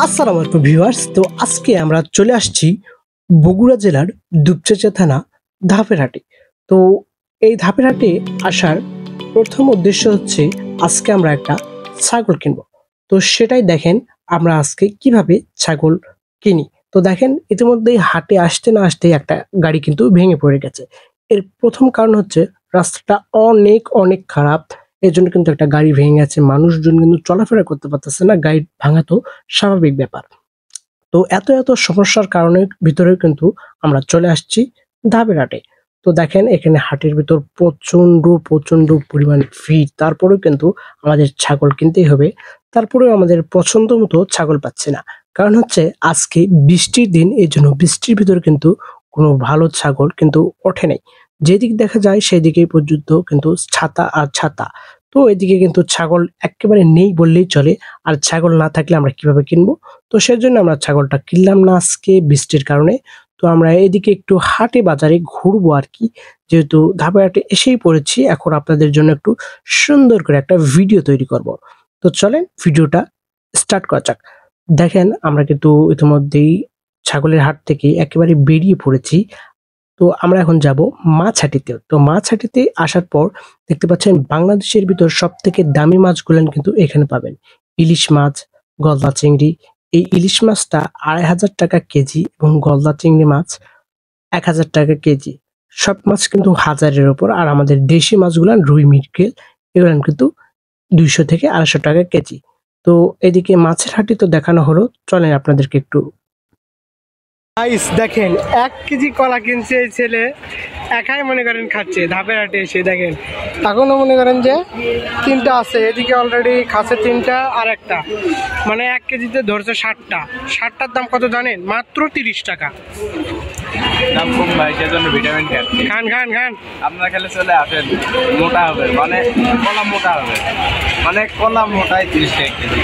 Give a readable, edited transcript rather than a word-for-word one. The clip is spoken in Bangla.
আসসালামু আলাইকুম ভিউয়ার্স। তো আজকে আমরা চলে আসছি বগুড়া জেলার দুপচাঁচিয়া থানা ধাপের হাটে। তো এই ধাপের হাটে আসার প্রথম উদ্দেশ্য হচ্ছে আজকে আমরা একটা ছাগল কিনবো। তো সেটাই দেখেন আমরা আজকে কিভাবে ছাগল কিনি। তো দেখেন ইতিমধ্যেই হাটে আসতে না আসতেই একটা গাড়ি কিন্তু ভেঙে পড়ে গেছে। এর প্রথম কারণ হচ্ছে রাস্তাটা অনেক অনেক খারাপ। এর জন্য কিন্তু একটা গাড়ি ভেঙে গেছে। মানুষজন কিন্তু চলাফেরা করতে পারতেছে না। গাড়ি ভাঙা তো স্বাভাবিক ব্যাপার। তো এত সমস্যার কারণে ভিতরেও কিন্তু আমরা চলে আসছি ধাপের হাটে। তো দেখেন এখানে হাটের ভিতর প্রচন্ড পরিমাণ ভিড়। তারপরেও কিন্তু আমাদের ছাগল কিনতেই হবে। তারপরেও আমাদের পছন্দ মতো ছাগল পাচ্ছি না। কারণ হচ্ছে আজকে বৃষ্টির দিন, এজন্য বৃষ্টির ভিতরে কিন্তু কোনো ভালো ছাগল কিন্তু ওঠে নাই। যেদিক দেখা যায় সেদিকেই পর্যন্ত কিন্তু ছাতা আর ছাতা। তো এদিকে কিন্তু ছাগল এক্কেবারে নেই বললেই চলে। আর ছাগল না থাকলে আমরা কিভাবে কিনবো? তো সেজন্য আমরা ছাগলটা কিনলাম না আজকে বৃষ্টির কারণে। তো আমরা এদিকে একটু হাটে বাজারে ঘুরবো আরকি। যেহেতু ধাপে হাটে এসেই পড়েছি, এখন আপনাদের জন্য একটু সুন্দর করে একটা ভিডিও তৈরি করব। তো চলেন ভিডিওটা স্টার্ট করা যাক। দেখেন আমরা কিন্তু ইতিমধ্যেই ছাগলের হাট থেকে একেবারে বেরিয়ে পড়েছি। তো আমরা এখন যাব মাছহাটিতে। তো মাছহাটিতে আসার পর দেখতে পাচ্ছেন বাংলাদেশের ভিতর সবথেকে দামি মাছগুলান কিন্তু এখানে পাবেন। ইলিশ মাছ, গলদা চিংড়ি। এই ইলিশ মাছটা ২৫০০ টাকা কেজি এবং গলদা চিংড়ি মাছ ১০০০ টাকা কেজি। সব মাছ কিন্তু ১০০০ এর উপর। আর আমাদের দেশি মাছগুলান রুই, মৃগেল এগুলান কিন্তু ২০০ থেকে ২৫০ টাকা কেজি। তো এদিকে মাছের হাটই তো দেখানো হলো। চলেন আপনাদেরকে একটু গাইস দেখেন ১ কেজি কলা কিনছে এই ছেলে, একাই মনে করেন খাচ্ছে ধাপের হাটে এসে। দেখেন এখনো মনে করেন যে ৩টা আছে, এদিকে অলরেডি খাচ্ছে ৩টা আর একটা, মানে ১ কেজিতে ধরছে ৬০টা। ৬০টার দাম কত জানেন? মাত্র ৩০ টাকা। দাম কম ভাই, সেজন্য ভিটামিন খান খান আপনারা খেলে চলে আসেন, মোটা হবে, মানে কলা মোটা হবে, মানে কলা মোটাই 30 টাকা কেজি।